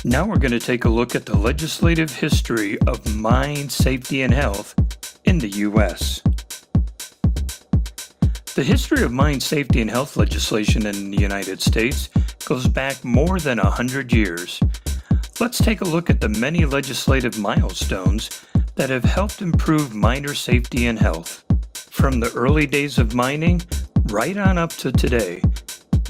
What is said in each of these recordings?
Now we're going to take a look at the legislative history of mine safety and health in the U.S. The history of mine safety and health legislation in the United States goes back more than 100 years. Let's take a look at the many legislative milestones that have helped improve miner safety and health. From the early days of mining right on up to today,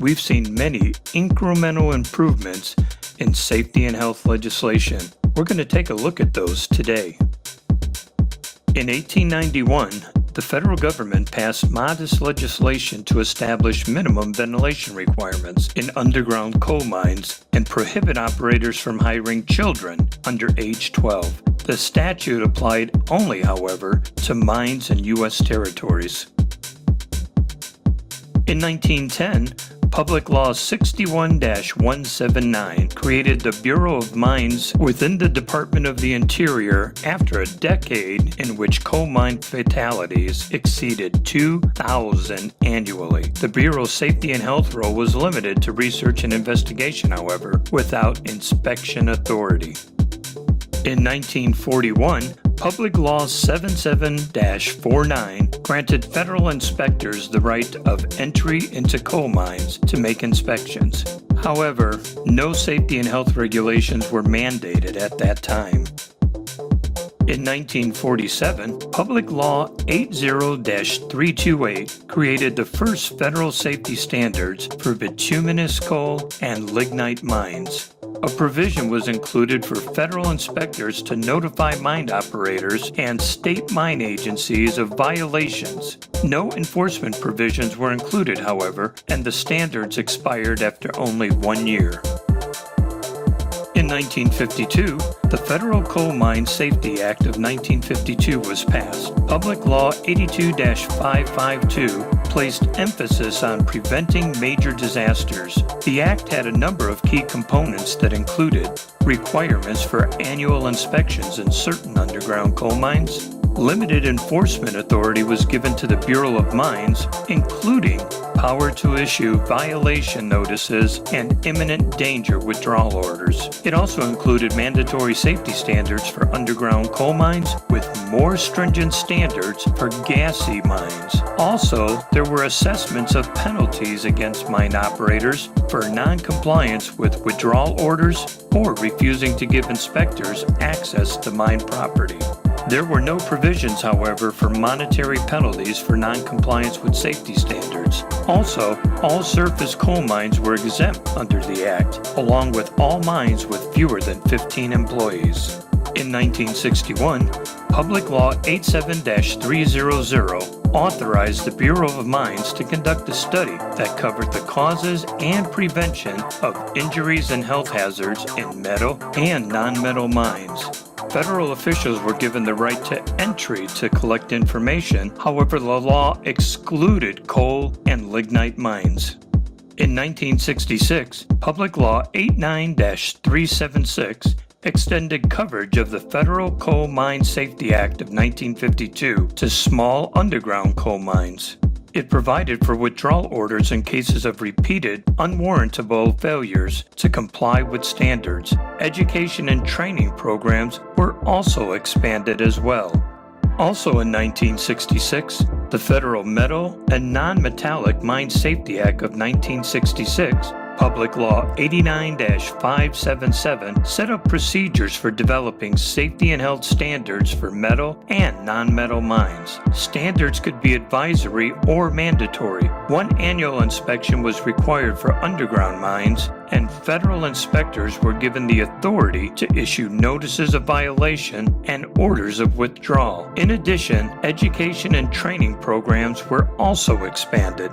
we've seen many incremental improvements in safety and health legislation. We're going to take a look at those today. In 1891, the federal government passed modest legislation to establish minimum ventilation requirements in underground coal mines and prohibit operators from hiring children under age 12. The statute applied only, however, to mines in U.S. territories. In 1910, Public Law 61-179 created the Bureau of Mines within the Department of the Interior after a decade in which coal mine fatalities exceeded 2,000 annually. The Bureau's safety and health role was limited to research and investigation, however, without inspection authority. In 1941, Public Law 77-49 granted federal inspectors the right of entry into coal mines to make inspections. However, no safety and health regulations were mandated at that time. In 1947, Public Law 80-328 created the first federal safety standards for bituminous coal and lignite mines. A provision was included for federal inspectors to notify mine operators and state mine agencies of violations. No enforcement provisions were included, however, and the standards expired after only 1 year. In 1952, the Federal Coal Mine Safety Act of 1952 was passed. Public Law 82-552 placed emphasis on preventing major disasters. The Act had a number of key components that included requirements for annual inspections in certain underground coal mines. Limited enforcement authority was given to the Bureau of Mines, including power to issue violation notices and imminent danger withdrawal orders. It also included mandatory safety standards for underground coal mines with more stringent standards for gassy mines. Also, there were assessments of penalties against mine operators for non-compliance with withdrawal orders or refusing to give inspectors access to mine property. There were no provisions, however, for monetary penalties for non-compliance with safety standards. Also, all surface coal mines were exempt under the Act, along with all mines with fewer than 15 employees. In 1961, Public Law 87-300 authorized the Bureau of Mines to conduct a study that covered the causes and prevention of injuries and health hazards in metal and non-metal mines. Federal officials were given the right to entry to collect information, however, the law excluded coal and lignite mines. In 1966, Public Law 89-376 extended coverage of the Federal Coal Mine Safety Act of 1952 to small underground coal mines. It provided for withdrawal orders in cases of repeated, unwarrantable failures to comply with standards. Education and training programs were also expanded as well. Also in 1966, the Federal Metal and Non-Metallic Mine Safety Act of 1966, Public Law 89-577, set up procedures for developing safety and health standards for metal and non-metal mines. Standards could be advisory or mandatory. One annual inspection was required for underground mines, and federal inspectors were given the authority to issue notices of violation and orders of withdrawal. In addition, education and training programs were also expanded.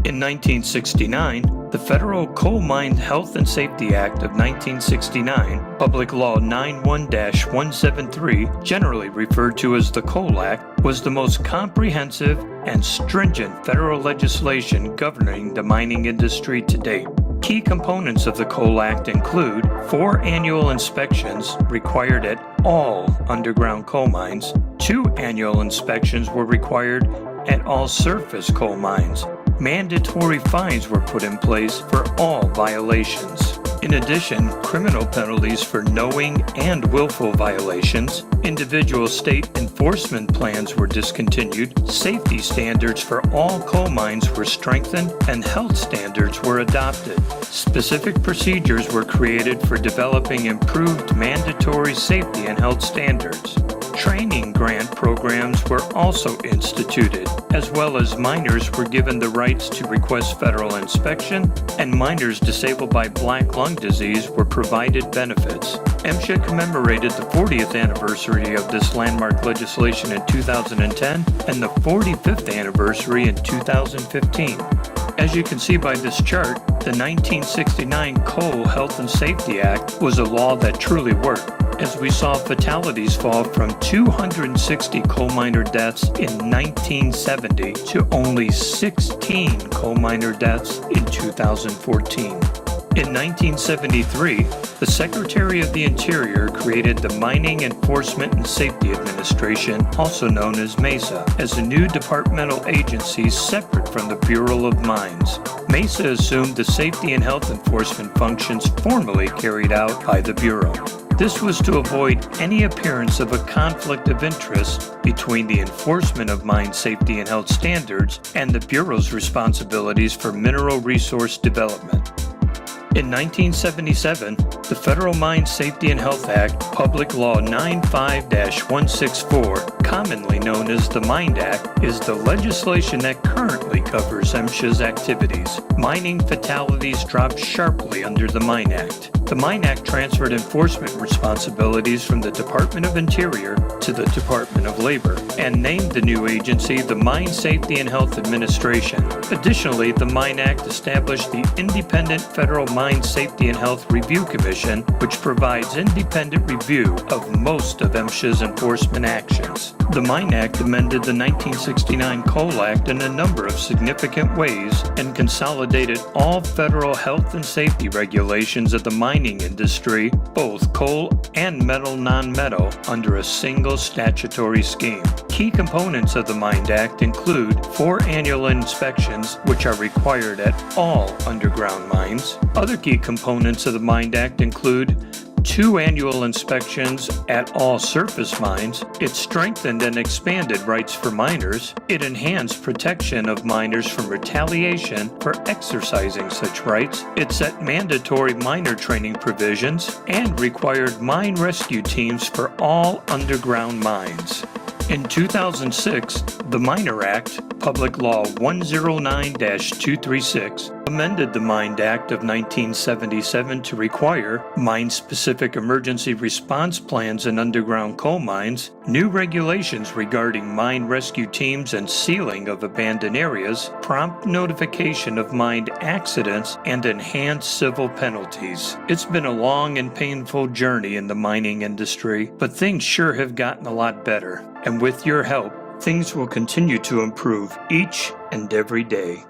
In 1969, the Federal Coal Mine Health and Safety Act of 1969, Public Law 91-173, generally referred to as the Coal Act, was the most comprehensive and stringent federal legislation governing the mining industry to date. Key components of the Coal Act include 4 annual inspections required at all underground coal mines, 2 annual inspections were required at all surface coal mines. Mandatory fines were put in place for all violations. In addition, criminal penalties for knowing and willful violations, individual state enforcement plans were discontinued, safety standards for all coal mines were strengthened, and health standards were adopted. Specific procedures were created for developing improved mandatory safety and health standards. Training grant programs were also instituted, as well as miners were given the rights to request federal inspection, and miners disabled by black lung disease were provided benefits. MSHA commemorated the 40th anniversary of this landmark legislation in 2010 and the 45th anniversary in 2015. As you can see by this chart, the 1969 Coal Health and Safety Act was a law that truly worked, as we saw fatalities fall from 260 coal miner deaths in 1970 to only 16 coal miner deaths in 2014. In 1973, the Secretary of the Interior created the Mining Enforcement and Safety Administration, also known as MESA, as a new departmental agency separate from the Bureau of Mines. MESA assumed the safety and health enforcement functions formerly carried out by the Bureau. This was to avoid any appearance of a conflict of interest between the enforcement of mine safety and health standards and the Bureau's responsibilities for mineral resource development. In 1977, the Federal Mine Safety and Health Act, Public Law 95-164, commonly known as the Mine Act, is the legislation that currently covers MSHA's activities. Mining fatalities dropped sharply under the Mine Act. The Mine Act transferred enforcement responsibilities from the Department of Interior to the Department of Labor and named the new agency the Mine Safety and Health Administration. Additionally, the Mine Act established the Independent Federal Mine Safety and Health Review Commission, which provides independent review of most of MSHA's enforcement actions. The Mine Act amended the 1969 Coal Act in a number of significant ways and consolidated all federal health and safety regulations of the mining industry, both coal and metal non-metal, under a single statutory scheme. Key components of the Mine Act include 4 annual inspections, which are required at all underground mines. Other key components of the Mine Act include 2 annual inspections at all surface mines. It strengthened and expanded rights for miners. It enhanced protection of miners from retaliation for exercising such rights. It set mandatory miner training provisions and required mine rescue teams for all underground mines. In 2006, the Miner Act, Public Law 109-236, amended the Mine Act of 1977 to require mine-specific emergency response plans in underground coal mines, new regulations regarding mine rescue teams and sealing of abandoned areas, prompt notification of mined accidents, and enhanced civil penalties. It's been a long and painful journey in the mining industry, but things sure have gotten a lot better. And with your help, things will continue to improve each and every day.